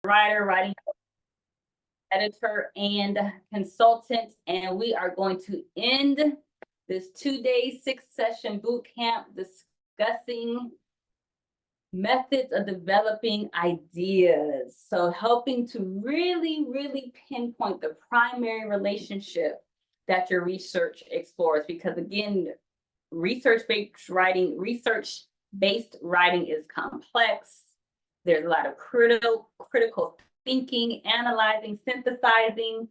writer, writing editor, and consultant. And we are going to end this 2-day, 6-session boot camp discussing methods of developing ideas. So helping to really pinpoint the primary relationship that your research explores. Because again, research-based writing is complex. There's a lot of critical thinking, analyzing, synthesizing.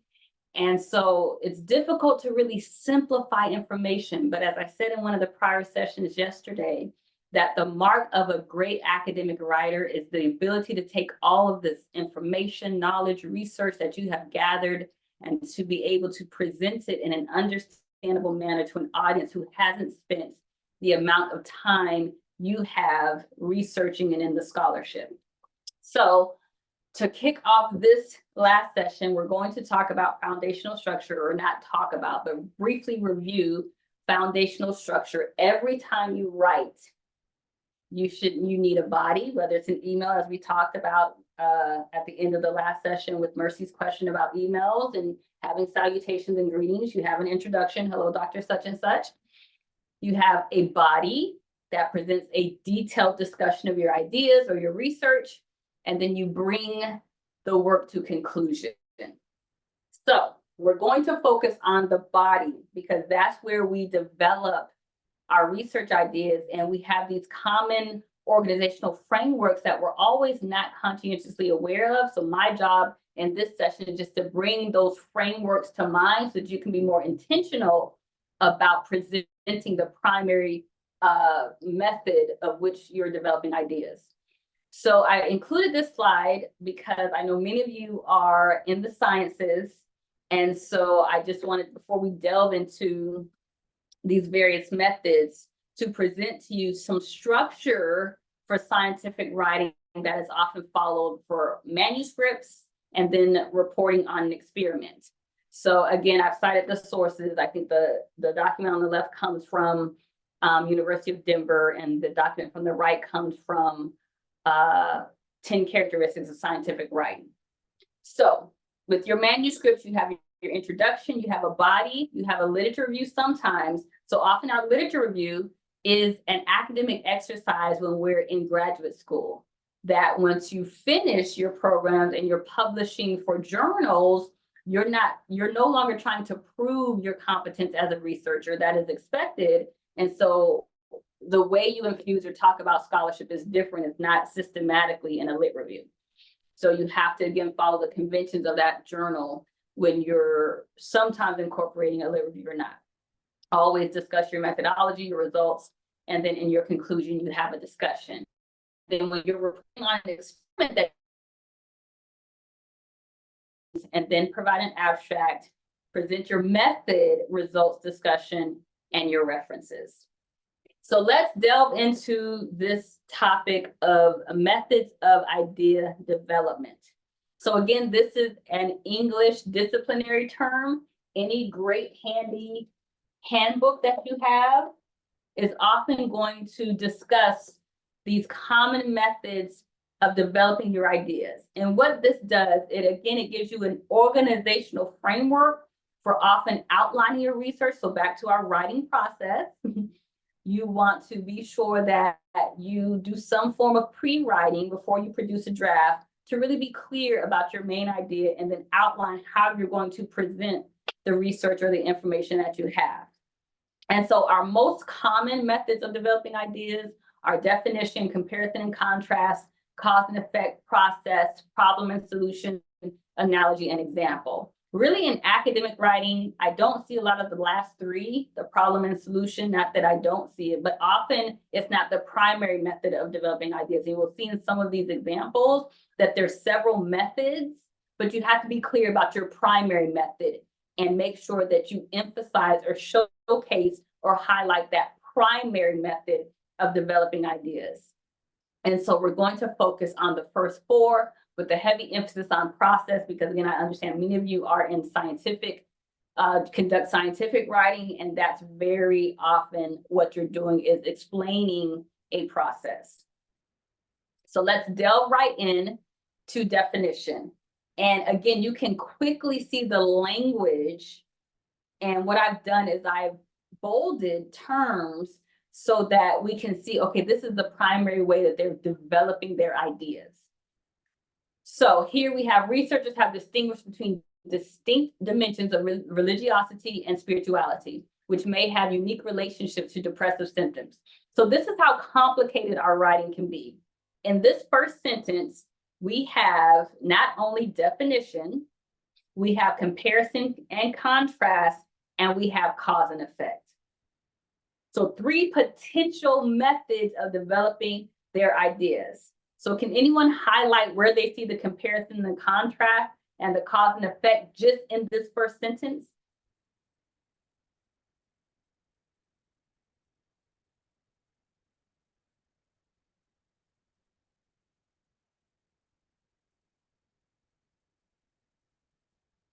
And so it's difficult to really simplify information. But as I said in one of the prior sessions yesterday, that the mark of a great academic writer is the ability to take all of this information, knowledge, research that you have gathered and to be able to present it in an understandable manner to an audience who hasn't spent the amount of time you have researching and in the scholarship. So to kick off this last session, we're going to talk about foundational structure, or not talk about, but briefly review foundational structure. Every time you write, you need a body, whether it's an email, as we talked about at the end of the last session with Mercy's question about emails and having salutations and greetings. You have an introduction, hello, Dr. such and such. You have a body that presents a detailed discussion of your ideas or your research, and then you bring the work to conclusion. So we're going to focus on the body because that's where we develop our research ideas, and we have these common organizational frameworks that we're always not conscientiously aware of. So my job in this session is just to bring those frameworks to mind so that you can be more intentional about presenting the primary method of which you're developing ideas. So I included this slide because I know many of you are in the sciences. And so I just wanted, before we delve into these various methods, to present to you some structure for scientific writing that is often followed for manuscripts and then reporting on an experiment. So again, I've cited the sources. I think the document on the left comes from University of Denver, and the document from the right comes from 10 Characteristics of Scientific Writing. So with your manuscripts, you have your introduction, you have a body, you have a literature review sometimes. So often our literature review is an academic exercise when we're in graduate school, that once you finish your programs and you're publishing for journals, you're no longer trying to prove your competence as a researcher. That is expected. And so the way you infuse or talk about scholarship is different. It's not systematically in a lit review. So you have to, again, follow the conventions of that journal when you're sometimes incorporating a lit review or not. Always discuss your methodology, your results, and then in your conclusion, you have a discussion. Then when you're reporting on an experiment, and then provide an abstract, present your method, results, discussion, and your references. So let's delve into this topic of methods of idea development. So again, this is an English disciplinary term. Any great handy handbook that you have is often going to discuss these common methods of developing your ideas. And what this does, it gives you an organizational framework for often outlining your research. So back to our writing process, you want to be sure that you do some form of pre-writing before you produce a draft to really be clear about your main idea and then outline how you're going to present the research or the information that you have. And so our most common methods of developing ideas are definition, comparison and contrast, cause and effect, process, problem and solution, analogy, and example. Really, in academic writing, I don't see a lot of the last three, the problem and solution, not that I don't see it, but often it's not the primary method of developing ideas. You will see in some of these examples that there's several methods, but you have to be clear about your primary method and make sure that you emphasize or showcase or highlight that primary method of developing ideas. And so we're going to focus on the first four with a heavy emphasis on process, because again, I understand many of you are in conduct scientific writing, and that's very often what you're doing is explaining a process. So let's delve right in to definition. And again, you can quickly see the language. And what I've done is I've bolded terms so that we can see, okay, this is the primary way that they're developing their ideas. So here we have researchers have distinguished between distinct dimensions of religiosity and spirituality, which may have unique relationships to depressive symptoms. So this is how complicated our writing can be. In this first sentence, we have not only definition, we have comparison and contrast, and we have cause and effect. So 3 potential methods of developing their ideas. So can anyone highlight where they see the comparison and contrast and the cause and effect just in this first sentence?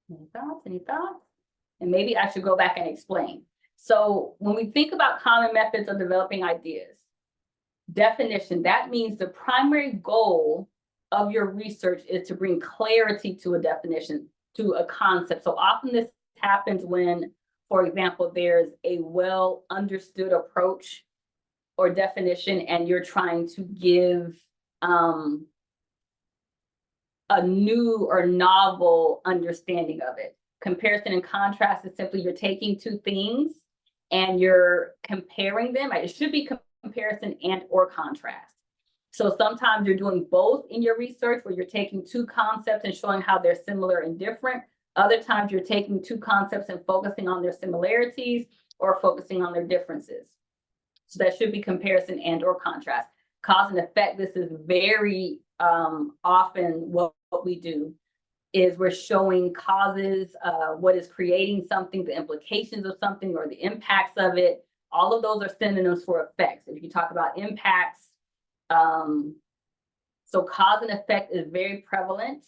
Any thoughts? Any thoughts? And maybe I should go back and explain. So when we think about common methods of developing ideas, definition, that means the primary goal of your research is to bring clarity to a definition, to a concept. So often this happens when, for example, there's a well understood approach or definition, and you're trying to give a new or novel understanding of it. Comparison and contrast is simply you're taking 2 things and you're comparing them. It should be comparison and or contrast. So sometimes you're doing both in your research, where you're taking 2 concepts and showing how they're similar and different. Other times you're taking 2 concepts and focusing on their similarities or focusing on their differences. So that should be comparison and or contrast. Cause and effect, this is very often what we do is we're showing causes, what is creating something, the implications of something or the impacts of it. All of those are synonyms for effects. If you talk about impacts, so cause and effect is very prevalent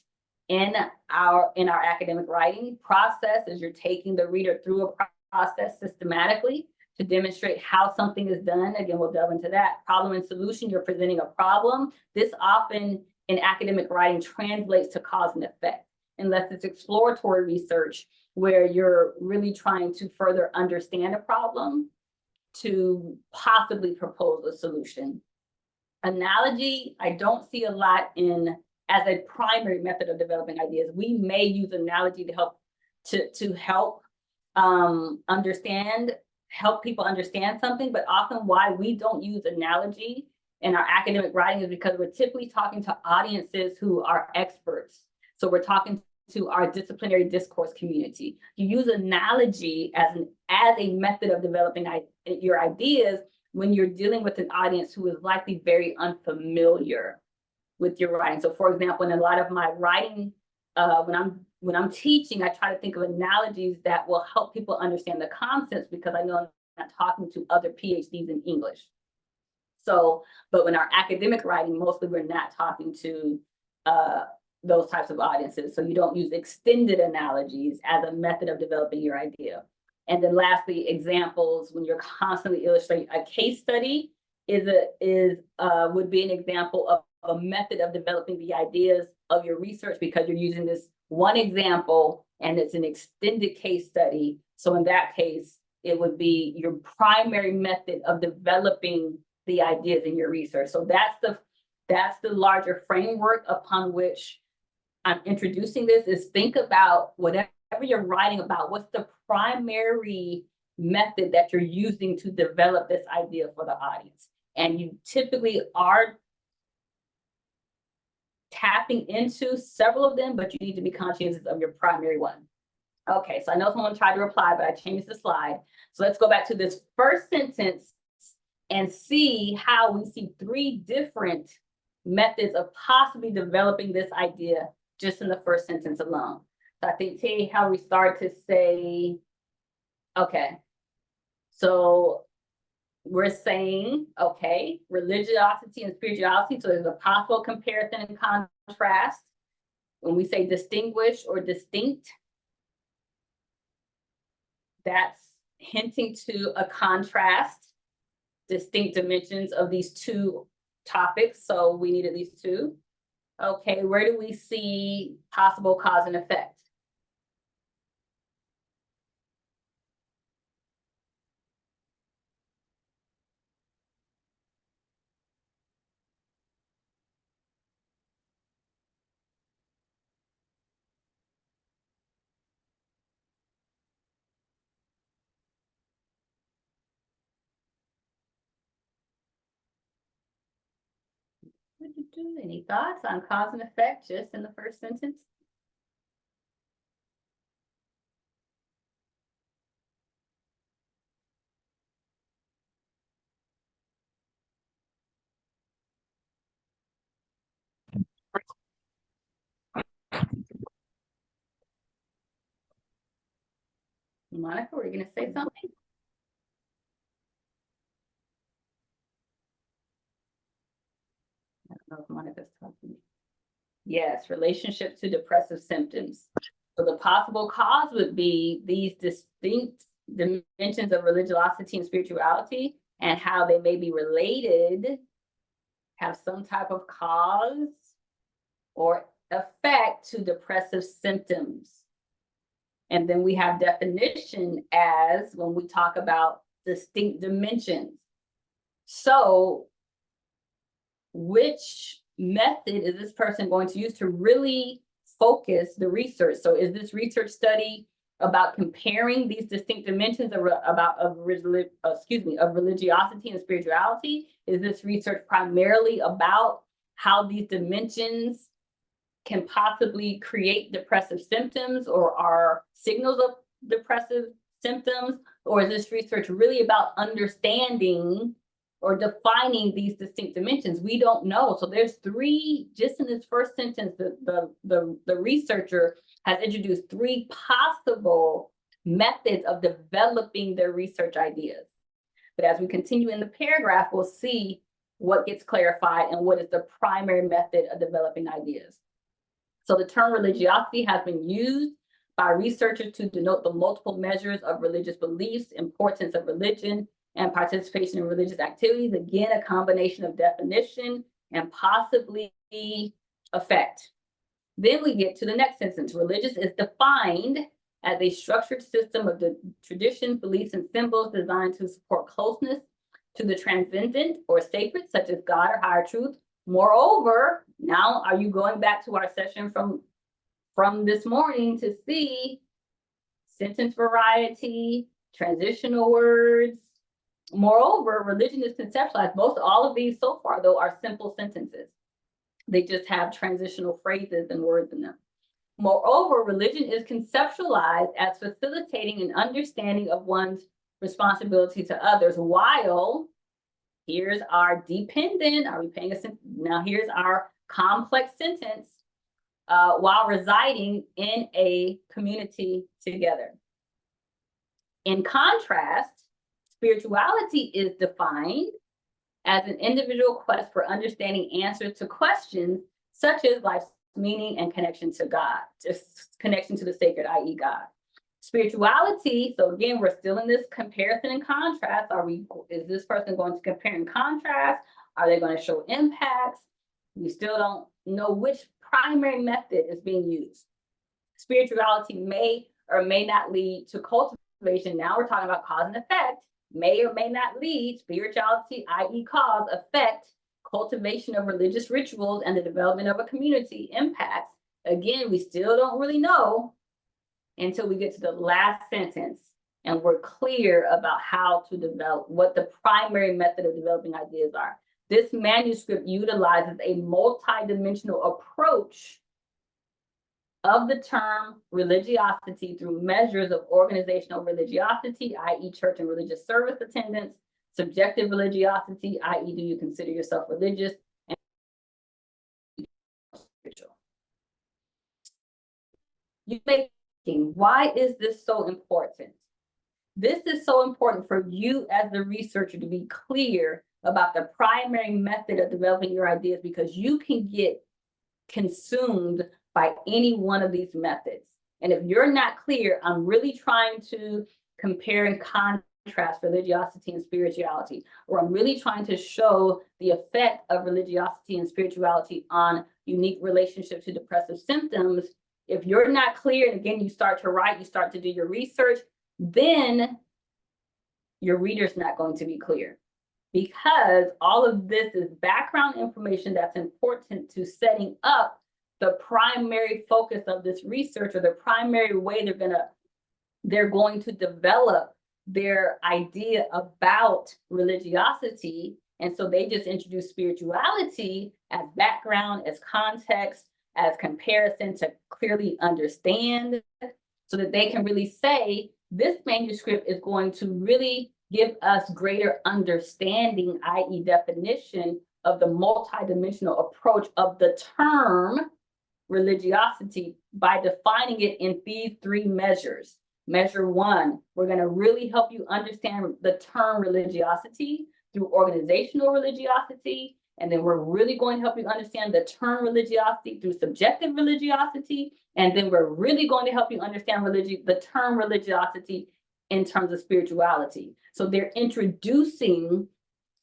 in our academic writing process, as you're taking the reader through a process systematically to demonstrate how something is done. Again, we'll delve into that. Problem and solution, you're presenting a problem. This often in academic writing translates to cause and effect, unless it's exploratory research where you're really trying to further understand a problem to possibly propose a solution. Analogy, I don't see a lot in as a primary method of developing ideas. We may use analogy to help help people understand something, but often why we don't use analogy in our academic writing is because we're typically talking to audiences who are experts. So we're talking to our disciplinary discourse community. You use analogy as a method of developing your ideas when you're dealing with an audience who is likely very unfamiliar with your writing. So for example, in a lot of my writing, when I'm teaching, I try to think of analogies that will help people understand the concepts, because I know I'm not talking to other PhDs in English. So, but when our academic writing, mostly we're not talking to those types of audiences. So you don't use extended analogies as a method of developing your idea. And then lastly, examples, when you're constantly illustrating a case study would be an example of a method of developing the ideas of your research, because you're using this one example and it's an extended case study. So in that case, it would be your primary method of developing the ideas in your research. So that's the larger framework upon which I'm introducing this, is think about whatever you're writing about, what's the primary method that you're using to develop this idea for the audience. And you typically are tapping into several of them, but you need to be conscientious of your primary one. Okay, so I know someone tried to reply, but I changed the slide. So let's go back to this first sentence and see how we see 3 different methods of possibly developing this idea just in the first sentence alone. So I think, Tay, how we start to say, okay, so we're saying, okay, religiosity and spirituality. So there's a possible comparison and contrast. When we say distinguish or distinct, that's hinting to a contrast, distinct dimensions of these 2 topics. So we need at least 2. Okay, where do we see possible cause and effect? Any thoughts on cause and effect just in the first sentence? Monica, were you going to say something? I don't know if Monica's talking. Yes, relationship to depressive symptoms. So the possible cause would be these distinct dimensions of religiosity and spirituality and how they may be related, have some type of cause or effect to depressive symptoms. And then we have definition as when we talk about distinct dimensions. So which method is this person going to use to really focus the research? So is this research study about comparing these distinct dimensions of religiosity and spirituality? Is this research primarily about how these dimensions can possibly create depressive symptoms or are signals of depressive symptoms? Or is this research really about understanding or defining these distinct dimensions? We don't know. So there's three, just in this first sentence, the researcher has introduced three possible methods of developing their research ideas. But as we continue in the paragraph, we'll see what gets clarified and what is the primary method of developing ideas. So the term religiosity has been used by researchers to denote the multiple measures of religious beliefs, importance of religion, and participation in religious activities. Again, a combination of definition and possibly effect. Then we get to the next sentence. Religious is defined as a structured system of the traditions, beliefs, and symbols designed to support closeness to the transcendent or sacred, such as God or higher truth. Moreover, now are you going back to our session from this morning to see sentence variety, transitional words? Moreover, religion is conceptualized. Most all of these so far, though, are simple sentences. They just have transitional phrases and words in them. Moreover, religion is conceptualized as facilitating an understanding of one's responsibility to others, while here's our dependent, are we paying attention? Now here's our complex sentence, while residing in a community together. In contrast, spirituality is defined as an individual quest for understanding answers to questions such as life's meaning and connection to God, just connection to the sacred, i.e. God. Spirituality, so again, we're still in this comparison and contrast. Is this person going to compare and contrast? Are they going to show impacts? We still don't know which primary method is being used. Spirituality may or may not lead to cultivation. Now we're talking about cause and effect. May or may not lead, spirituality, i.e. cause, effect, cultivation of religious rituals and the development of a community, impacts. Again, we still don't really know until we get to the last sentence and we're clear about how to develop, what the primary method of developing ideas are. This manuscript utilizes a multi-dimensional approach of the term religiosity through measures of organizational religiosity, i.e. church and religious service attendance, subjective religiosity, i.e. do you consider yourself religious, and spiritual. You may be thinking, why is this so important? This is so important for you as the researcher to be clear about the primary method of developing your ideas, because you can get consumed by any one of these methods. And if you're not clear, I'm really trying to compare and contrast contrast religiosity and spirituality, or I'm really trying to show the effect of religiosity and spirituality on unique relationship to depressive symptoms. If you're not clear, and again, you start to write, you start to do your research, then your reader's not going to be clear, because all of this is background information that's important to setting up the primary focus of this research, or the primary way they're going to develop their idea about religiosity. And so they just introduce spirituality as background, as context, as comparison to clearly understand, so that they can really say, this manuscript is going to really give us greater understanding, i.e. definition, of the multidimensional approach of the term religiosity by defining it in these three measures. Measure one, we're going to really help you understand the term religiosity through organizational religiosity. And then we're really going to help you understand the term religiosity through subjective religiosity. And then we're really going to help you understand the term religiosity in terms of spirituality. So they're introducing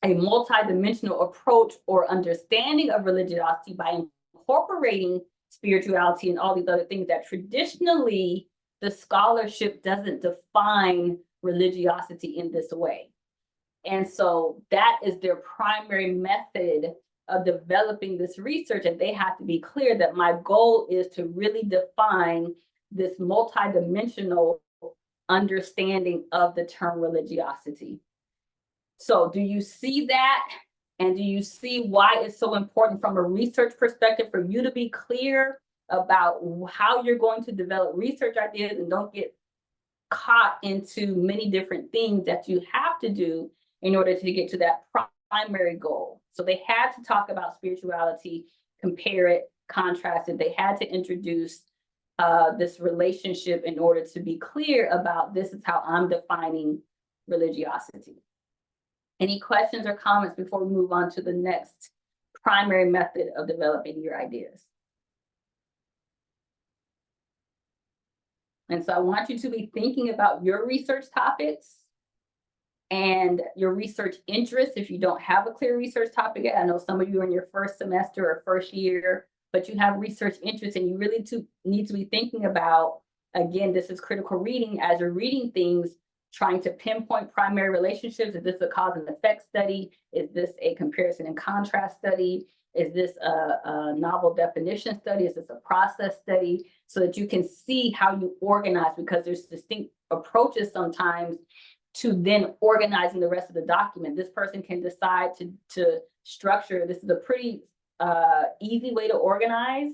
a multidimensional approach or understanding of religiosity by incorporating spirituality and all these other things that traditionally the scholarship doesn't define religiosity in this way. And so that is their primary method of developing this research. And they have to be clear that my goal is to really define this multidimensional understanding of the term religiosity. So do you see that? And do you see why it's so important from a research perspective for you to be clear about how you're going to develop research ideas, and don't get caught into many different things that you have to do in order to get to that primary goal? So they had to talk about spirituality, compare it, contrast it. They had to introduce this relationship in order to be clear about, this is how I'm defining religiosity. Any questions or comments before we move on to the next primary method of developing your ideas? And so I want you to be thinking about your research topics and your research interests. If you don't have a clear research topic yet, I know some of you are in your first semester or first year, but you have research interests, and you really need to be thinking about, again, this is critical reading, as you're reading things, trying to pinpoint primary relationships. Is this a cause and effect study? Is this a comparison and contrast study? Is this a novel definition study? Is this a process study? So that you can see how you organize, because there's distinct approaches sometimes to then organizing the rest of the document. This person can decide to structure. This is a pretty easy way to organize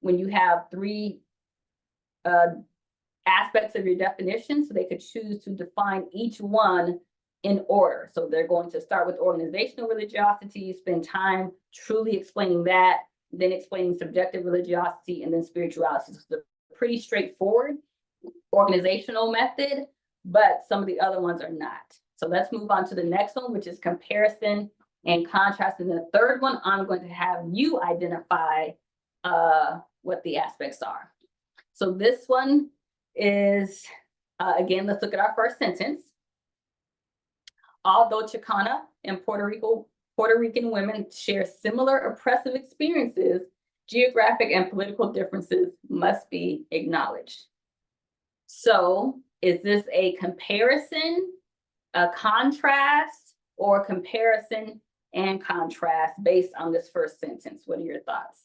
when you have three aspects of your definition. So they could choose to define each one in order. So they're going to start with organizational religiosity, spend time truly explaining that, then explaining subjective religiosity, and then spirituality. So it's a pretty straightforward organizational method, but some of the other ones are not. So let's move on to the next one, which is comparison and contrast. And the third one, I'm going to have you identify what the aspects are. So this one is, again, let's look at our first sentence. Although Chicana and Puerto Rican women share similar oppressive experiences, geographic and political differences must be acknowledged. So is this a comparison, a contrast, or comparison and contrast based on this first sentence? What are your thoughts?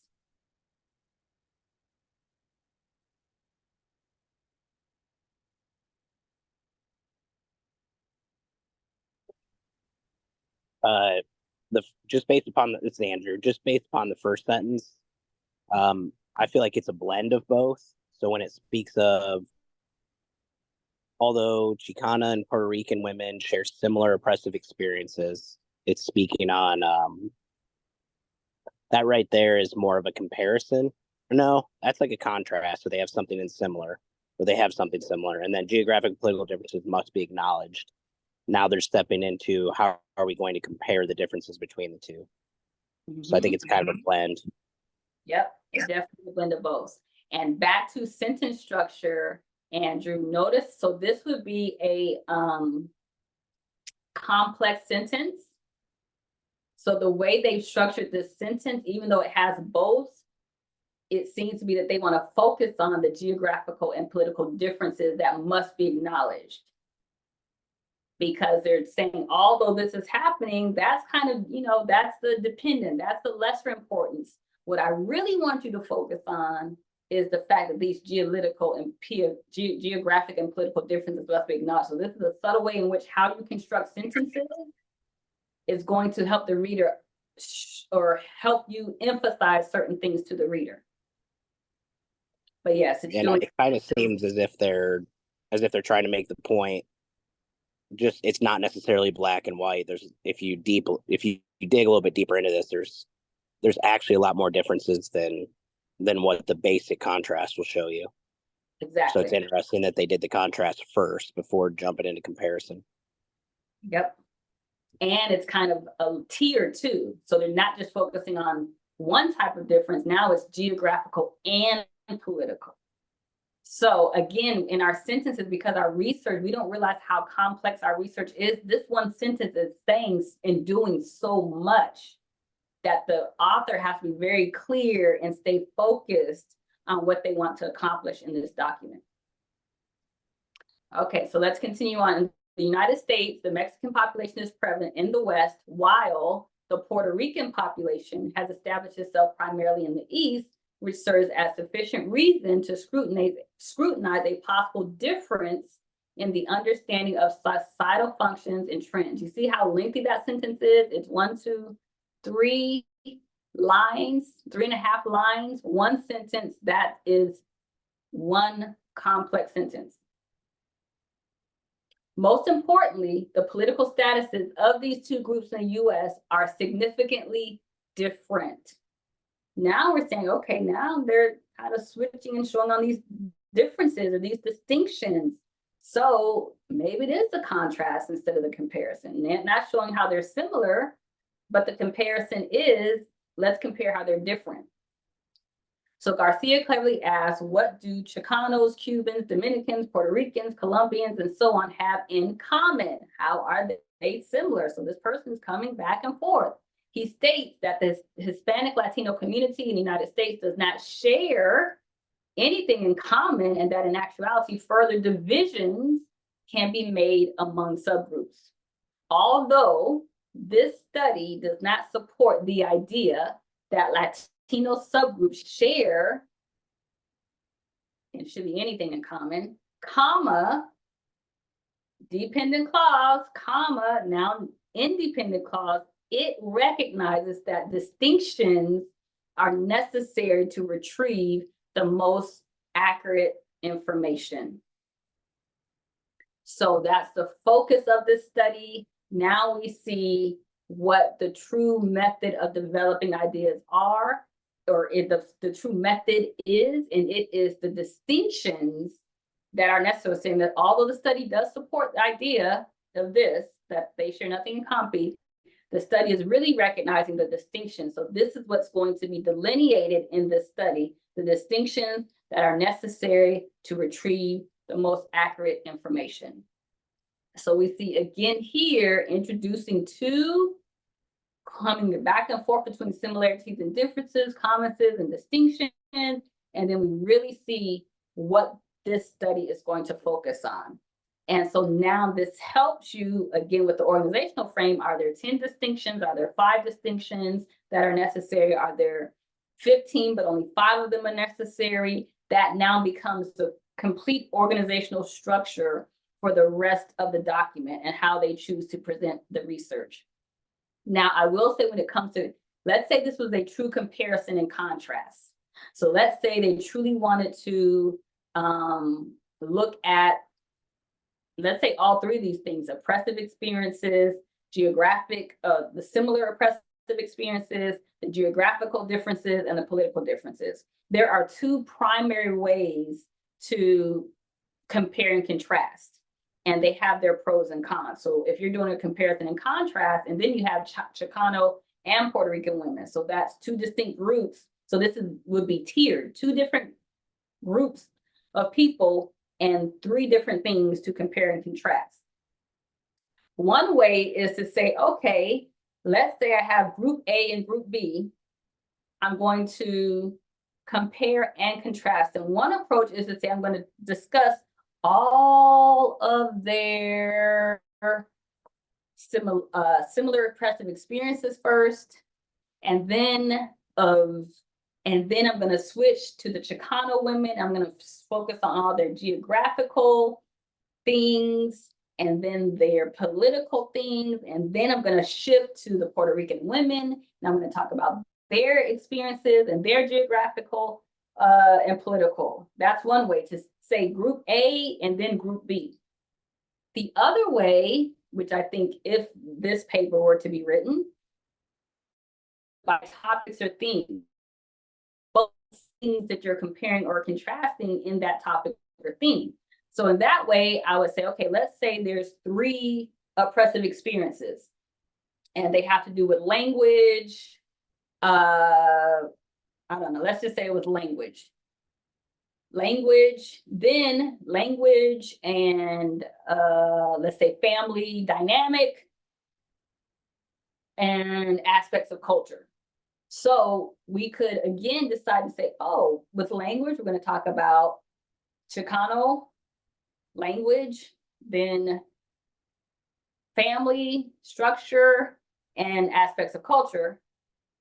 Just based upon this is Andrew, just based upon the first sentence, I feel like it's a blend of both. So when it speaks of, although Chicana and Puerto Rican women share similar oppressive experiences, it's speaking on that right there is more of a comparison. No, that's like a contrast. So they have something in similar, or they have something similar, and then geographic and political differences must be acknowledged. Now they're stepping into, how are we going to compare the differences between the two? So I think it's kind of a blend. Yep, it's definitely a blend of both. And back to sentence structure, Andrew, notice, so this would be a complex sentence. So the way they've structured this sentence, even though it has both, it seems to be that they want to focus on the geographical and political differences that must be acknowledged. Because they're saying, although this is happening, that's kind of, you know, that's the dependent, that's the lesser importance. What I really want you to focus on is the fact that these geographic and political differences must be acknowledged. So this is a subtle way in which how you construct sentences is going to help the reader or help you emphasize certain things to the reader. But yes, it's And it kind of seems as if they're trying to make the point. Just it's not necessarily black and white. There's if you dig a little bit deeper into this, there's actually a lot more differences than what the basic contrast will show you. Exactly. So it's interesting that they did the contrast first before jumping into comparison. Yep. And it's kind of a tier too. So they're not just focusing on one type of difference. Now it's geographical and political. So again, in our sentences, because our research, we don't realize how complex our research is. This one sentence is saying and doing so much that the author has to be very clear and stay focused on what they want to accomplish in this document. Okay, so let's continue on. In the United States, the Mexican population is prevalent in the West, while the Puerto Rican population has established itself primarily in the East, which serves as sufficient reason to scrutinize a possible difference in the understanding of societal functions and trends. You see how lengthy that sentence is? It's 1, 2, 3 lines, 3.5 lines, one sentence. That is one complex sentence. Most importantly, the political statuses of these two groups in the US are significantly different. Now we're saying, okay, now they're kind of switching and showing on these differences or these distinctions. So maybe it is the contrast instead of the comparison. Not showing how they're similar, but the comparison is, let's compare how they're different. So Garcia cleverly asks, what do Chicanos, Cubans, Dominicans, Puerto Ricans, Colombians, and so on have in common? How are they similar? So this person is coming back and forth. He states that the Hispanic Latino community in the United States does not share anything in common, and that in actuality, further divisions can be made among subgroups. Although this study does not support the idea that Latino subgroups share, it should be anything in common, comma, dependent clause, comma, now independent clause, it recognizes that distinctions are necessary to retrieve the most accurate information. So that's the focus of this study. Now we see what the true method of developing ideas are, or the true method is, and it is the distinctions that are necessary, saying that although the study does support the idea of this, that they share nothing in common, the study is really recognizing the distinctions. So this is what's going to be delineated in this study, the distinctions that are necessary to retrieve the most accurate information. So we see again here, introducing two, coming back and forth between similarities and differences, commonnesses and distinctions, and then we really see what this study is going to focus on. And so now this helps you, again, with the organizational frame. Are there 10 distinctions? Are there 5 distinctions that are necessary? Are there 15, but only 5 of them are necessary? That now becomes the complete organizational structure for the rest of the document and how they choose to present the research. Now, I will say when it comes to, let's say this was a true comparison and contrast. So let's say they truly wanted to look at, let's say all 3 of these things: oppressive experiences, geographic, the similar oppressive experiences, the geographical differences, and the political differences. There are 2 primary ways to compare and contrast, and they have their pros and cons. So if you're doing a comparison and contrast, and then you have Chicano and Puerto Rican women, so that's 2 distinct groups. So this would be tiered, 2 different groups of people and 3 different things to compare and contrast. One way is to say, okay, let's say I have group A and group B. I'm going to compare and contrast. And one approach is to say, I'm going to discuss all of their similar impressive experiences first, and then I'm going to switch to the Chicano women. I'm going to focus on all their geographical things, and then their political things, and then I'm going to shift to the Puerto Rican women, and I'm going to talk about their experiences and their geographical and political. That's one way to say group A and then group B. The other way, which I think if this paper were to be written, by topics or themes, both things that you're comparing or contrasting in that topic or theme. So in that way, I would say, okay, let's say there's 3 oppressive experiences, and they have to do with language. I don't know, let's just say it was language. Then language and let's say family dynamic and aspects of culture. So we could again decide to say, oh, with language, we're going to talk about Chicano language, then family structure and aspects of culture.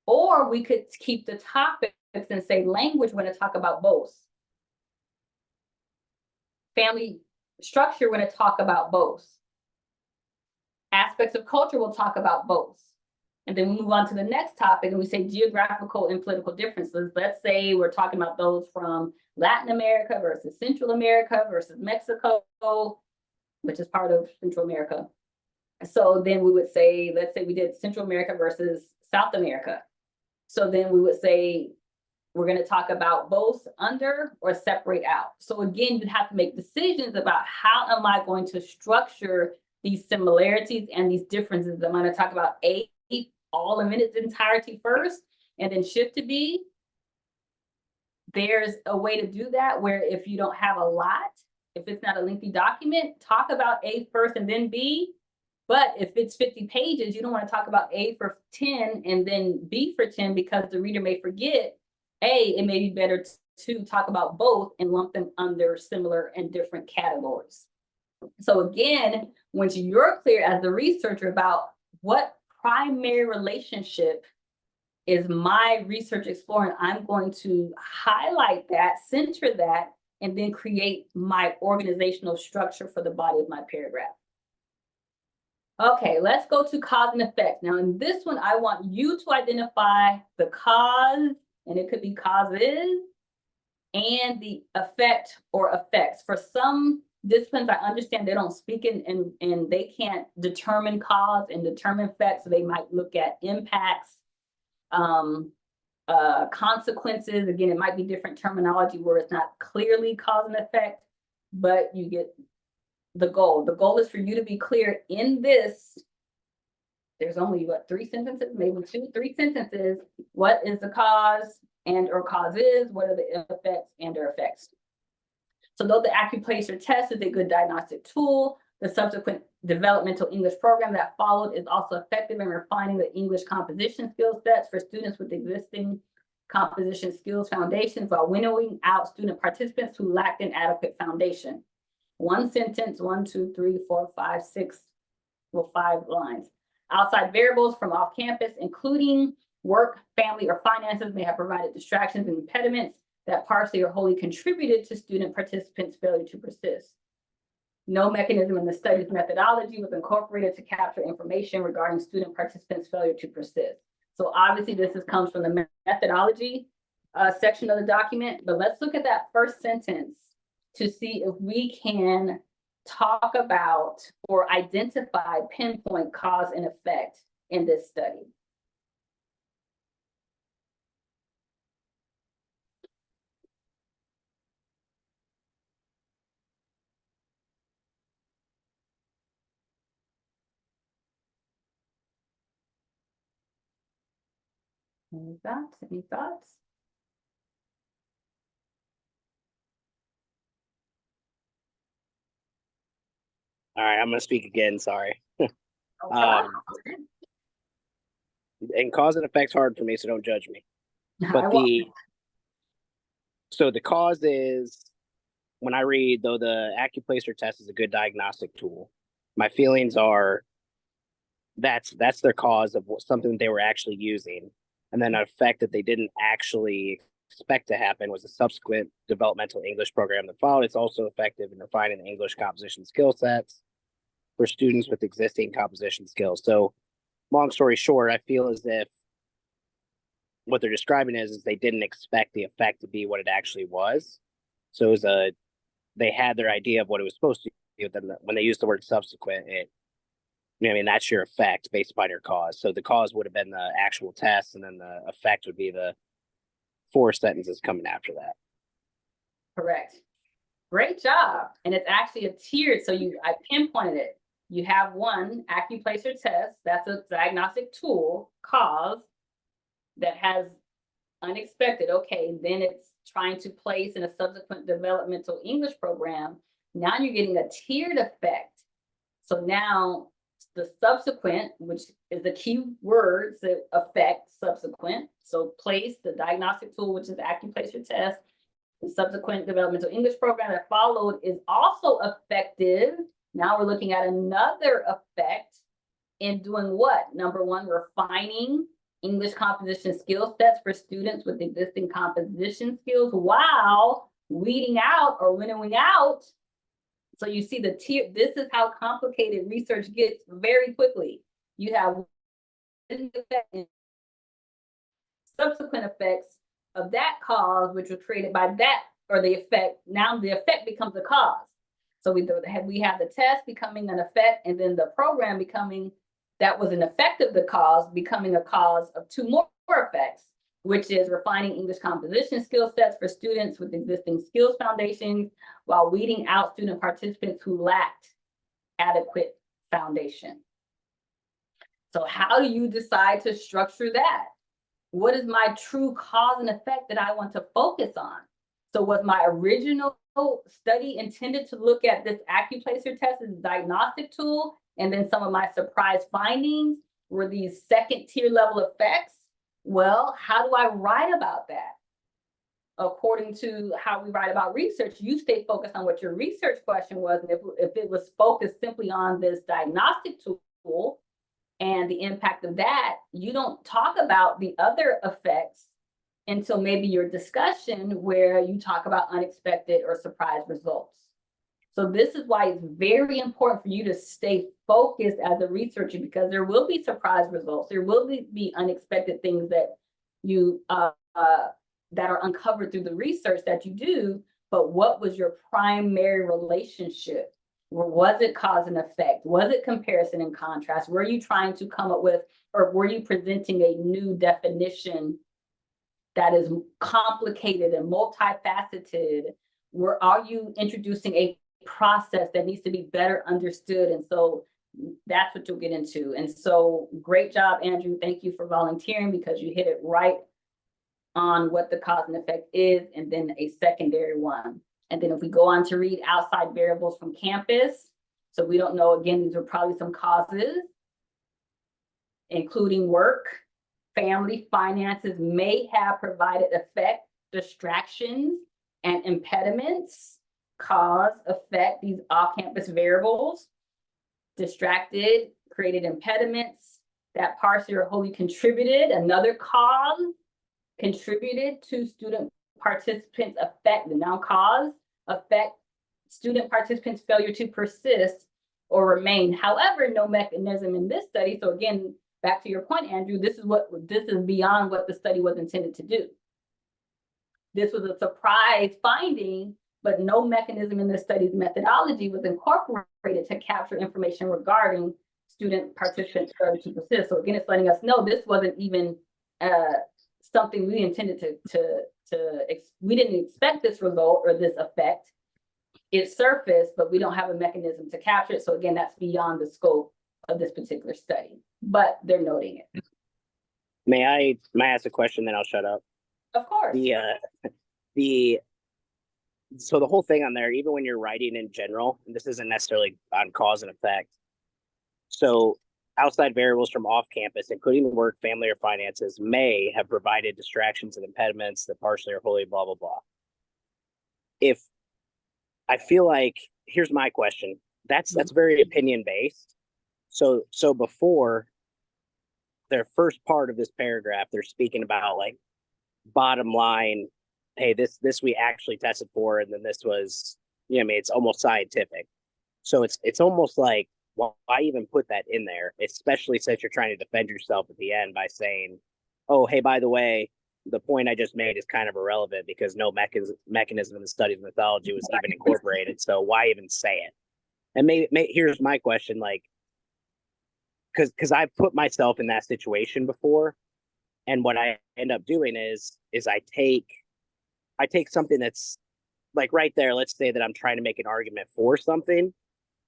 Or we could keep the topics and say language, we're going to talk about both. Family structure, we're going to talk about both. Aspects of culture, we'll talk about both. And then we move on to the next topic and we say geographical and political differences. Let's say we're talking about those from Latin America versus Central America versus Mexico, which is part of Central America. So then we would say, let's say we did Central America versus South America. So then we would say, we're going to talk about both under or separate out. So again, you have to make decisions about how am I going to structure these similarities and these differences. I'm going to talk about A all in its entirety first, and then shift to B. There's a way to do that where if you don't have a lot, if it's not a lengthy document, talk about A first and then B. But if it's 50 pages, you don't want to talk about A for 10 and then B for 10 because the reader may forget A. It may be better to talk about both and lump them under similar and different categories. So again, once you're clear as the researcher about what primary relationship is my research exploring, I'm going to highlight that, center that, and then create my organizational structure for the body of my paragraph. Okay, let's go to cause and effect. Now in this one, I want you to identify the cause, and it could be causes, and the effect or effects. For some disciplines, I understand they don't speak and they can't determine cause and determine effects, so they might look at impacts, consequences. Again, it might be different terminology where it's not clearly cause and effect, but you get the goal. The goal is for you to be clear in this. There's only, what, 3 sentences, maybe 2, 3 sentences. What is the cause and or causes? What are the effects and or effects? So though the acupressure test is a good diagnostic tool, the subsequent developmental English program that followed is also effective in refining the English composition skill sets for students with existing composition skills foundations while winnowing out student participants who lacked an adequate foundation. 1 sentence, 1, 2, 3, 4, 5, 6, well, 5 lines. Outside variables from off campus, including work, family, or finances, may have provided distractions and impediments that partially or wholly contributed to student participants' failure to persist. No mechanism in the study's methodology was incorporated to capture information regarding student participants' failure to persist. So obviously this comes from the methodology section of the document, but let's look at that first sentence to see if we can talk about or identify, pinpoint cause and effect in this study. Any thoughts? Any thoughts? All right, I'm going to speak again. Sorry. Um, and cause and effect's hard for me, so don't judge me. But so the cause is, when I read, though the acuplacer test is a good diagnostic tool, my feelings are that's their cause of something that they were actually using, and then an effect that they didn't actually expect to happen was a subsequent developmental English program that followed. It's also effective in refining the English composition skill sets for students with existing composition skills. So, long story short, I feel as if what they're describing is they didn't expect the effect to be what it actually was. So it was they had their idea of what it was supposed to be, but then when they used the word subsequent, I mean, that's your effect based upon your cause. So the cause would have been the actual test, and then the effect would be the 4 sentences coming after that. Correct. Great job. And it's actually a tiered, so I pinpointed it. You have one acuplacer test, that's a diagnostic tool, cause, that has unexpected. Okay, then it's trying to place in a subsequent developmental English program. Now you're getting a tiered effect. So now the subsequent, which is the key word, to affect subsequent. So place, the diagnostic tool, which is the acuplacer test, the subsequent developmental English program that followed is also effective. Now we're looking at another effect in doing what? Number one, refining English composition skill sets for students with existing composition skills while weeding out or winnowing out. So you see the tier, this is how complicated research gets very quickly. You have subsequent effects of that cause, which was created by that, or the effect. Now the effect becomes a cause. So we have the test becoming an effect, and then the program becoming, that was an effect of the cause, becoming a cause of 2 more effects, which is refining English composition skill sets for students with existing skills foundations while weeding out student participants who lacked adequate foundation. So how do you decide to structure that? What is my true cause and effect that I want to focus on? So was my original study intended to look at this acuplacer test as a diagnostic tool, and then some of my surprise findings were these second tier level effects? Well, how do I write about that? According to how we write about research, you stay focused on what your research question was. And if it was focused simply on this diagnostic tool and the impact of that, you don't talk about the other effects until maybe your discussion where you talk about unexpected or surprise results. So this is why it's very important for you to stay focused as a researcher, because there will be surprise results. There will be unexpected things that you that are uncovered through the research that you do. But what was your primary relationship? Was it cause and effect? Was it comparison and contrast? Were you trying to come up with, or were you presenting a new definition that is complicated and multifaceted? Are you introducing a process that needs to be better understood? And so that's what you'll get into. And so great job, Andrew. Thank you for volunteering, because you hit it right on what the cause and effect is, and then a secondary one. And then if we go on to read outside variables from campus, so we don't know, again, these are probably some causes, including work, family, finances may have provided effect, distractions, and impediments. Cause, effect, these off-campus variables. Distracted, created impediments that partially or wholly contributed. Another cause, contributed to student participants' effect, the noun cause, affect student participants' failure to persist or remain. However, no mechanism in this study. So again, back to your point, Andrew, this is beyond what the study was intended to do. This was a surprise finding, but no mechanism in the study's methodology was incorporated to capture information regarding student participants' failure to persist. So again, it's letting us know this wasn't even something we intended we didn't expect this result or this effect. It surfaced, but we don't have a mechanism to capture it. So again, that's beyond the scope of this particular study, but they're noting it. May I ask a question, then I'll shut up? Of course. So the whole thing on there, even when you're writing in general, and this isn't necessarily on cause and effect. So outside variables from off campus, including work, family, or finances, may have provided distractions and impediments that partially or wholly blah, blah, blah. If I feel like, here's my question. That's very opinion based. So before their first part of this paragraph, they're speaking about like bottom line, hey, this we actually tested for, and then this was, you know, I mean, it's almost scientific. So it's almost like, well, why even put that in there, especially since you're trying to defend yourself at the end by saying, oh, hey, by the way, the point I just made is kind of irrelevant because no mechanism in the study of mythology was even incorporated. So why even say it? And here's my question, like, because I've put myself in that situation before, and what I end up doing is I take something that's like right there. Let's say that I'm trying to make an argument for something.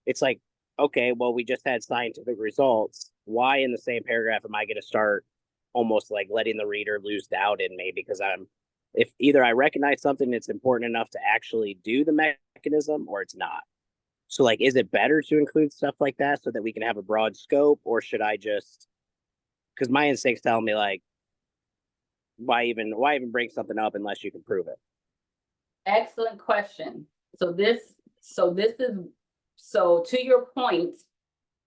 It's like, okay, well, we just had scientific results. Why in the same paragraph am I going to start almost like letting the reader lose doubt in me? Because if either I recognize something that's important enough to actually do the mechanism or it's not. So like, is it better to include stuff like that so that we can have a broad scope, or should I just, because my instincts tell me like, why even bring something up unless you can prove it? Excellent question. So to your point,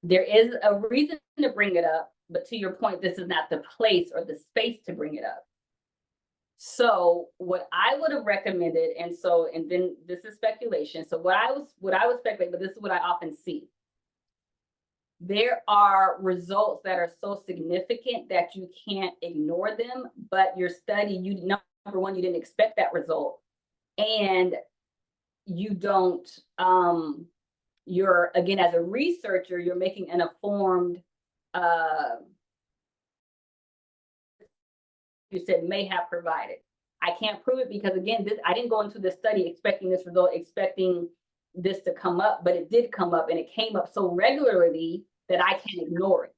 there is a reason to bring it up, but to your point, this is not the place or the space to bring it up. So what I would have recommended, and then this is speculation. So what I would speculate, but this is what I often see. There are results that are so significant that you can't ignore them, but your study, number one, you didn't expect that result. And you don't, you're, again, as a researcher, you're making an informed, you said may have provided. I can't prove it because, again, I didn't go into this study expecting this result, expecting this to come up, but it did come up, and it came up so regularly that I can't ignore it.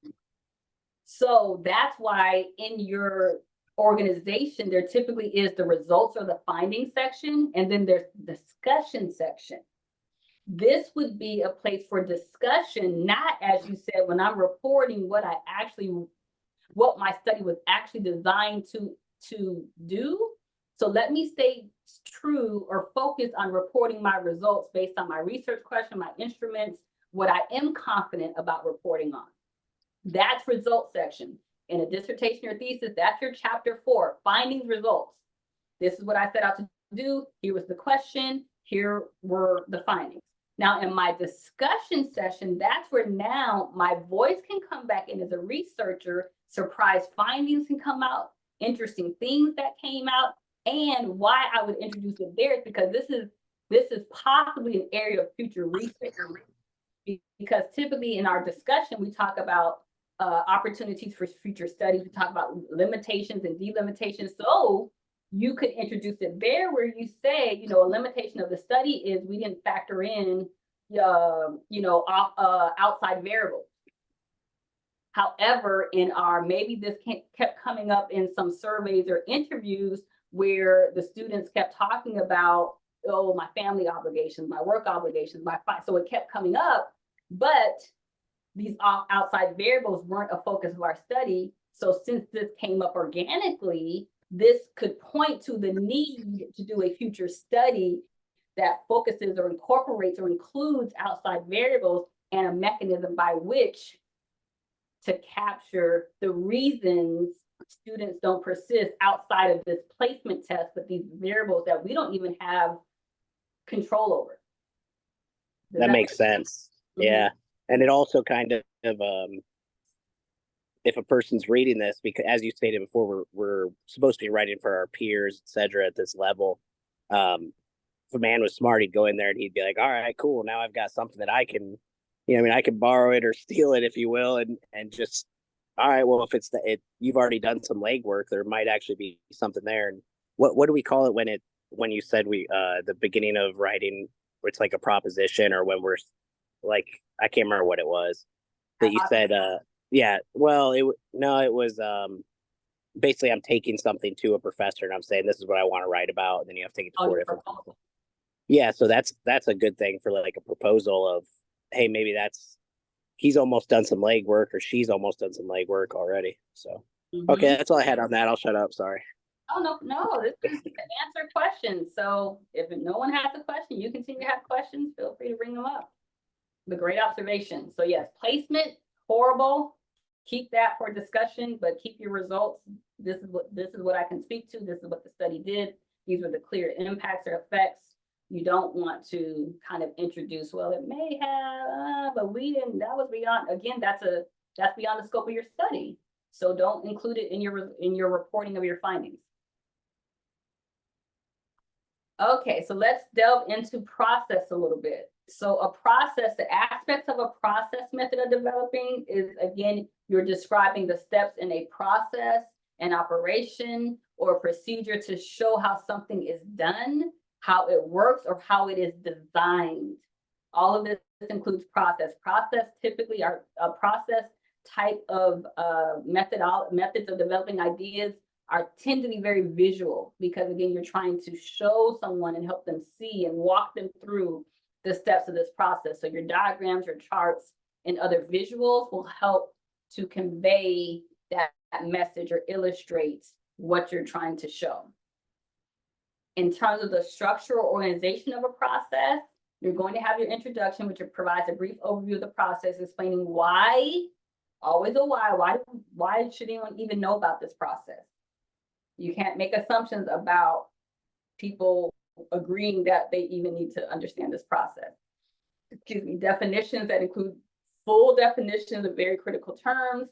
So that's why in your organization, there typically is the results or the findings section, and then there's the discussion section. This would be a place for discussion, not, as you said, when I'm reporting what my study was actually designed to do. So let me stay true or focus on reporting my results based on my research question, my instruments, what I am confident about reporting on. That's result section. In a dissertation or thesis, that's your chapter 4, findings, results. This is what I set out to do. Here was the question. Here were the findings. Now, in my discussion session, that's where now my voice can come back in as a researcher. Surprise findings can come out, interesting things that came out, and why I would introduce it there is because this is possibly an area of future research. Because typically in our discussion, we talk about opportunities for future studies. We talk about limitations and delimitations. So you could introduce it there where you say, you know, a limitation of the study is we didn't factor in, outside variables. However, maybe this kept coming up in some surveys or interviews where the students kept talking about, oh, my family obligations, my work obligations, so it kept coming up, but these outside variables weren't a focus of our study. So since this came up organically, this could point to the need to do a future study that focuses or incorporates or includes outside variables and a mechanism by which to capture the reasons students don't persist outside of this placement test, but these variables that we don't even have control over. That makes sense. Mm-hmm. Yeah. And it also kind of, if a person's reading this, because as you stated before, we're supposed to be writing for our peers, et cetera, at this level. If a man was smart, he'd go in there and he'd be like, all right, cool. Now I've got something that I can, I can borrow it or steal it, if you will, and just, all right, well, if you've already done some legwork, there might actually be something there. And what do we call it when you said the beginning of writing, where it's like a proposition, or when we're like, I can't remember what it was that you said, yeah, well, it was basically I'm taking something to a professor and I'm saying, this is what I want to write about. And then you have to take it to 4 different people. Yeah. So that's a good thing for like a proposal of, hey, maybe that's he's almost done some legwork or she's almost done some legwork already. So, okay, Mhm. that's all I had on that. I'll shut up. Sorry. Oh, no, this is an answer questions. So if no one has a question, you continue to have questions, feel free to bring them up. The great observation. So yes, placement, horrible. Keep that for discussion, but keep your results. This is what I can speak to. This is what the study did. These were the clear impacts or effects. You don't want to kind of introduce, well, it may have, but we didn't, that was beyond, again, that's beyond the scope of your study. So don't include it in your reporting of your findings. Okay, so let's delve into process a little bit. So a process, the aspects of a process method of developing is, again, you're describing the steps in a process, an operation, or a procedure to show how something is done, how it works, or how it is designed. All of this includes process. Process typically are a process type of methods of developing ideas tend to be very visual, because again, you're trying to show someone and help them see and walk them through the steps of this process. So your diagrams, your charts, and other visuals will help to convey that message or illustrate what you're trying to show. In terms of the structure or organization of a process, you're going to have your introduction, which provides a brief overview of the process, explaining why, always a why should anyone even know about this process? You can't make assumptions about people agreeing that they even need to understand this process. Excuse me, definitions that include full definitions of very critical terms.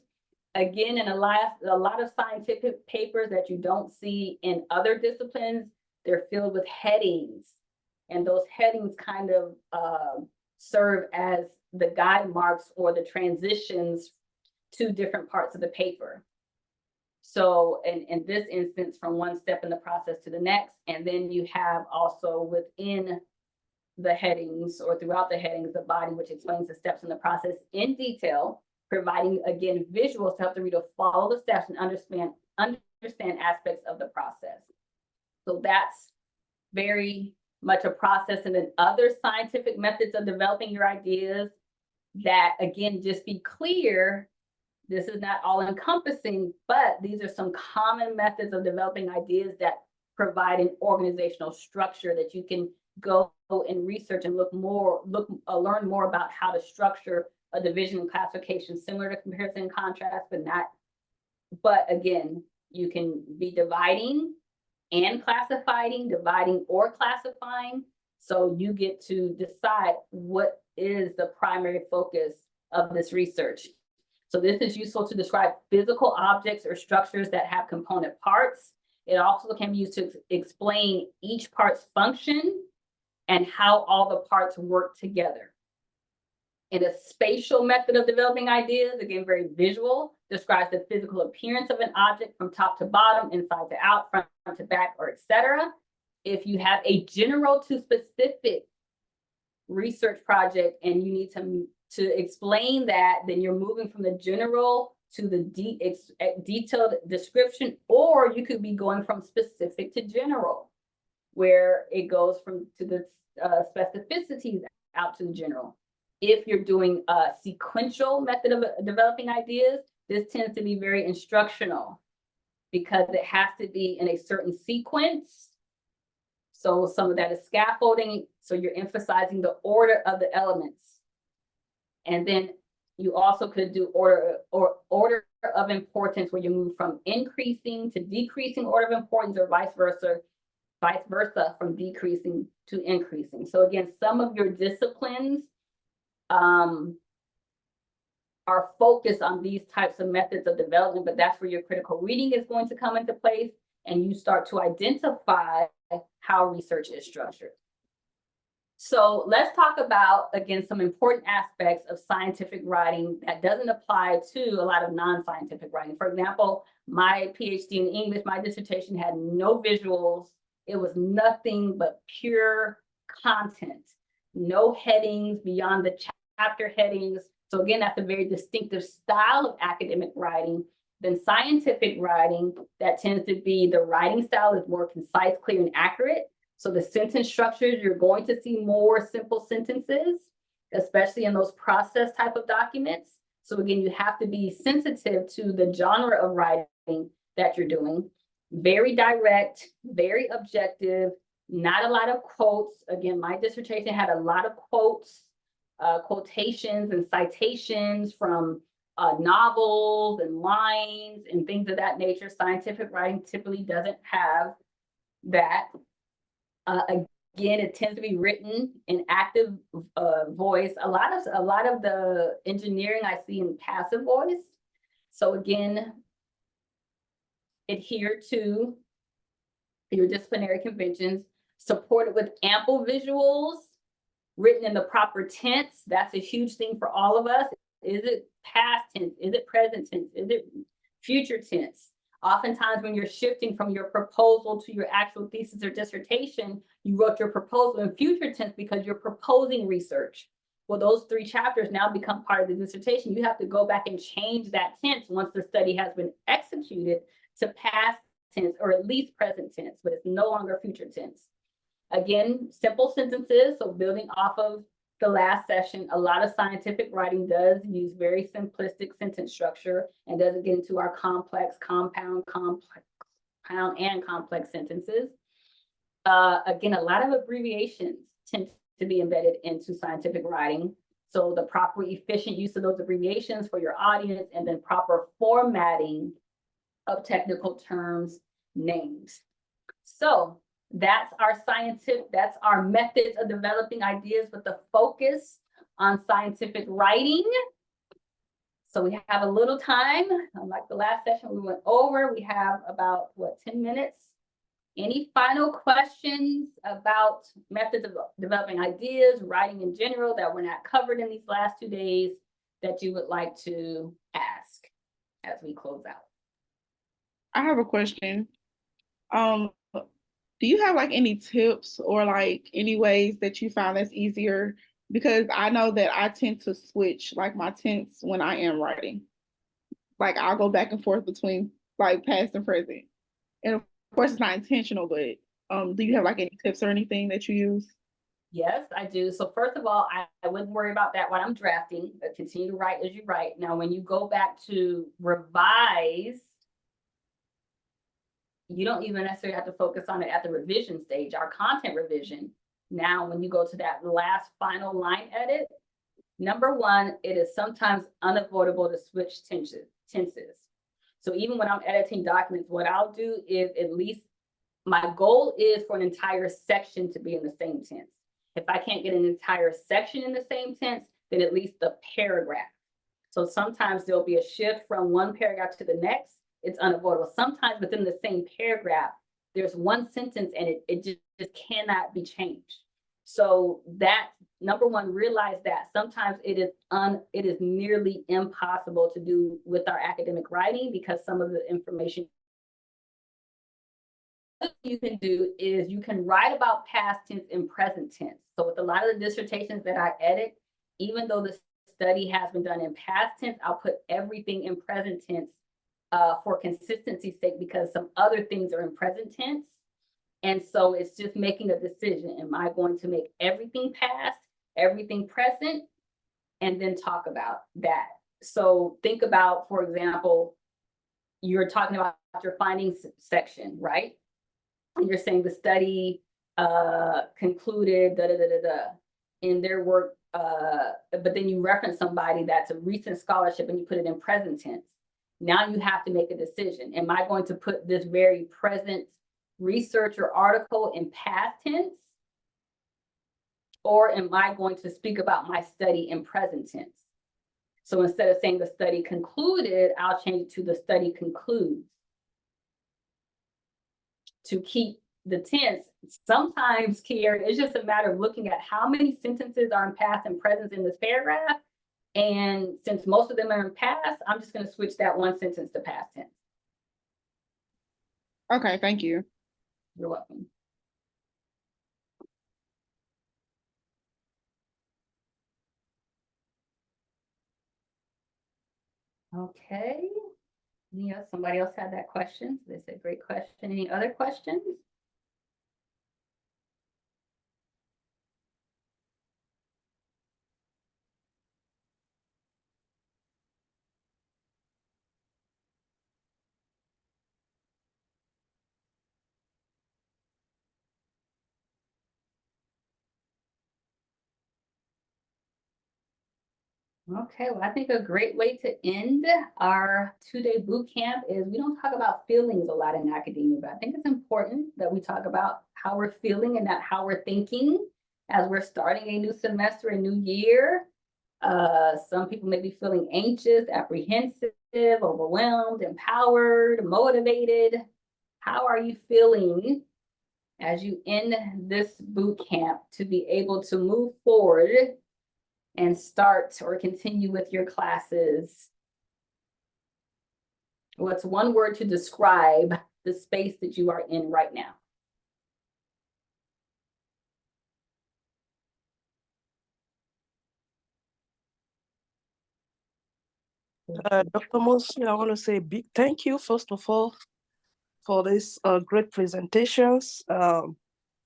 Again, in a lot of scientific papers that you don't see in other disciplines, they're filled with headings. And those headings kind of serve as the guide marks or the transitions to different parts of the paper. So in this instance, from one step in the process to the next, and then you have also within the headings or throughout the headings, the body, which explains the steps in the process in detail, providing, again, visuals to help the reader follow the steps and understand aspects of the process. So that's very much a process. And then other scientific methods of developing your ideas that, again, just be clear, this is not all encompassing, but these are some common methods of developing ideas that provide an organizational structure that you can go and research and learn more about how to structure a division and classification, similar to comparison and contrast, but again, you can be dividing and classifying, dividing or classifying. So you get to decide what is the primary focus of this research. So this is useful to describe physical objects or structures that have component parts. It also can be used to explain each part's function and how all the parts work together. In a spatial method of developing ideas, again, very visual, describes the physical appearance of an object from top to bottom, inside to out, front to back, or etc. If you have a general to specific research project and you need to explain that, then you're moving from the general to the detailed description, or you could be going from specific to general, where it goes to the specificities out to the general. If you're doing a sequential method of developing ideas, this tends to be very instructional because it has to be in a certain sequence. So some of that is scaffolding. So you're emphasizing the order of the elements. And then you also could do order of importance, where you move from increasing to decreasing order of importance, or vice versa from decreasing to increasing. So again, some of your disciplines are focused on these types of methods of development, but that's where your critical reading is going to come into place, and you start to identify how research is structured. So let's talk about, again, some important aspects of scientific writing that doesn't apply to a lot of non-scientific writing. For example, my PhD in English, my dissertation had no visuals. It was nothing but pure content, no headings beyond the chapter headings. So again, that's a very distinctive style of academic writing. Then scientific writing, that tends to be, the writing style is more concise, clear, and accurate. So the sentence structures, you're going to see more simple sentences. especially in those process type of documents. So again, you have to be sensitive to the genre of writing that you're doing. Very direct, very objective, not a lot of quotes. Again, my dissertation had a lot of quotes, quotations and citations from novels and lines and things of that nature. Scientific writing typically doesn't have that. Again, it tends to be written in active voice. A lot of the engineering I see in passive voice. So again, adhere to your disciplinary conventions, supported with ample visuals, written in the proper tense. That's a huge thing for all of us. Is it past tense? Is it present tense? Is it future tense? Oftentimes when you're shifting from your proposal to your actual thesis or dissertation, you wrote your proposal in future tense because you're proposing research. Well, those 3 chapters now become part of the dissertation. You have to go back and change that tense once the study has been executed to past tense or at least present tense, but it's no longer future tense. Again, simple sentences. So building off of the last session, a lot of scientific writing does use very simplistic sentence structure and doesn't get into our complex, compound, and complex sentences. Again, a lot of abbreviations tend to be embedded into scientific writing. So the proper efficient use of those abbreviations for your audience, and then proper formatting of technical terms, names. So that's our methods of developing ideas with the focus on scientific writing. So we have a little time. Unlike the last session we went over, we have about, 10 minutes. Any final questions about methods of developing ideas, writing in general, that were not covered in these last 2 days that you would like to ask as we close out? I have a question. Do you have like any tips or like any ways that you find that's easier? Because I know that I tend to switch like my tense when I am writing. Like I'll go back and forth between like past and present. And of course it's not intentional, but do you have like any tips or anything that you use? Yes, I do. So first of all, I wouldn't worry about that when I'm drafting, but continue to write as you write. Now, when you go back to revise, you don't even necessarily have to focus on it at the revision stage, our content revision. Now, when you go to that last final line edit, number one, it is sometimes unavoidable to switch tenses. So even when I'm editing documents, what I'll do is at least, my goal is for an entire section to be in the same tense. If I can't get an entire section in the same tense, then at least the paragraph. So sometimes there'll be a shift from one paragraph to the next. It's unavoidable. Sometimes within the same paragraph, there's one sentence and it just cannot be changed. So that, number one, realize that sometimes it is nearly impossible to do with our academic writing, because some of the information you can do is you can write about past tense and present tense. So with a lot of the dissertations that I edit, even though the study has been done in past tense, I'll put everything in present tense for consistency's sake, because some other things are in present tense. And so it's just making a decision. Am I going to make everything past, everything present, and then talk about that? So think about, for example, you're talking about your findings section, right? And you're saying the study concluded in their work, but then you reference somebody that's a recent scholarship and you put it in present tense. Now you have to make a decision. Am I going to put this very present research or article in past tense? Or am I going to speak about my study in present tense? So instead of saying the study concluded, I'll change it to the study concludes. To keep the tense, sometimes, Kiera, it's just a matter of looking at how many sentences are in past and present in this paragraph. And since most of them are in past, I'm just going to switch that one sentence to past tense. Okay, thank you. You're welcome. Okay. Yeah, somebody else had that question. So they said, great question. Any other questions? Okay, well, I think a great way to end our 2-day boot camp is we don't talk about feelings a lot in academia, but I think it's important that we talk about how we're feeling and not how we're thinking as we're starting a new semester, a new year. Some people may be feeling anxious, apprehensive, overwhelmed, empowered, motivated. How are you feeling as you end this boot camp to be able to move forward and start or continue with your classes? What's one word to describe the space that you are in right now? Dr. Mosley, I want to say a big thank you, first of all, for this great presentations.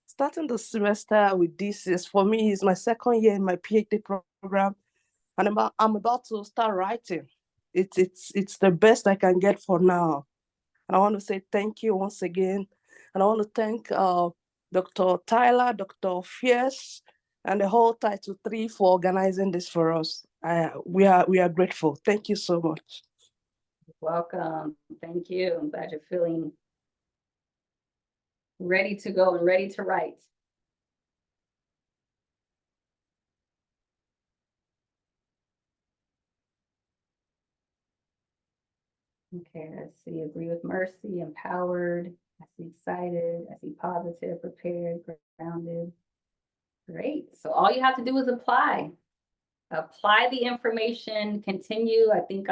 Starting the semester with this is, for me, is my second year in my PhD program, and I'm about to start writing. It's the best I can get for now. And I want to say thank you once again. And I want to thank Dr. Tyler, Dr. Fierce, and the whole Title III for organizing this for us. We are grateful. Thank you so much. Welcome. Thank you. I'm glad you're feeling ready to go and ready to write. Okay, let's see. Agree with Mercy, empowered. I see excited. I see positive, prepared, grounded. Great. So all you have to do is apply. Apply the information, continue. I think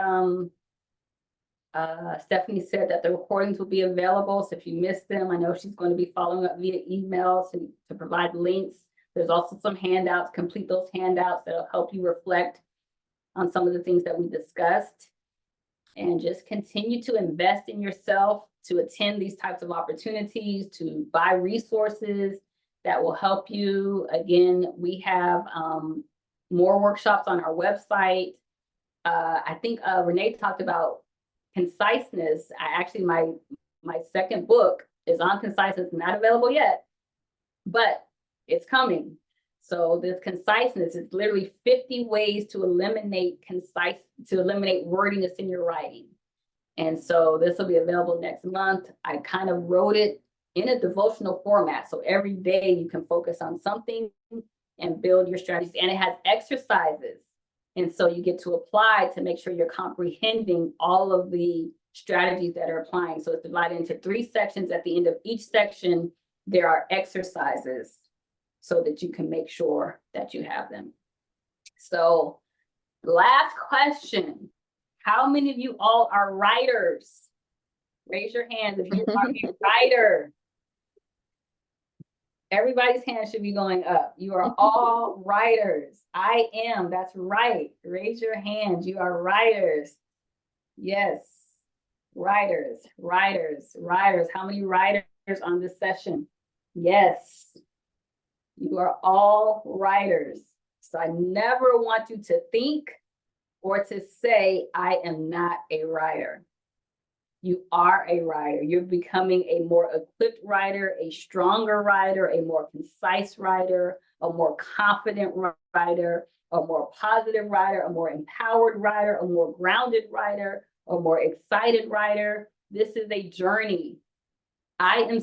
Stephanie said that the recordings will be available. So if you missed them, I know she's going to be following up via email to provide links. There's also some handouts. Complete those handouts that'll help you reflect on some of the things that we discussed. And just continue to invest in yourself, to attend these types of opportunities, to buy resources that will help you. Again, we have more workshops on our website. I think Renee talked about conciseness. My second book is on conciseness, not available yet, but it's coming. So this conciseness is literally 50 ways to eliminate wordiness in your writing. And so this will be available next month. I kind of wrote it in a devotional format. So every day you can focus on something and build your strategies. And it has exercises. And so you get to apply to make sure you're comprehending all of the strategies that are applying. So it's divided into 3 sections. At the end of each section, there are exercises so that you can make sure that you have them. So last question. How many of you all are writers? Raise your hands if you are a writer. Everybody's hand should be going up. You are all writers. I am, that's right. Raise your hands, you are writers. Yes, writers, writers, writers. How many writers on this session? Yes, you are all writers. So I never want you to think or to say, I am not a writer. You are a writer. You're becoming a more equipped writer, a stronger writer, a more concise writer, a more confident writer, a more positive writer, a more empowered writer, a more grounded writer, a more excited writer. This is a journey. I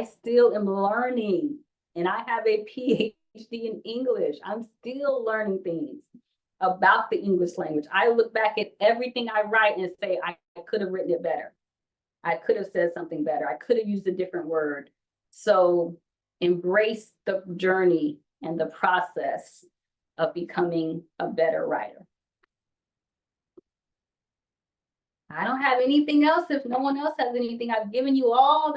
still am learning, and I have a PhD in English. I'm still learning things about the English language. I look back at everything I write and say, I could have written it better. I could have said something better. I could have used a different word. So embrace the journey and the process of becoming a better writer. I don't have anything else. If no one else has anything, I've given you all the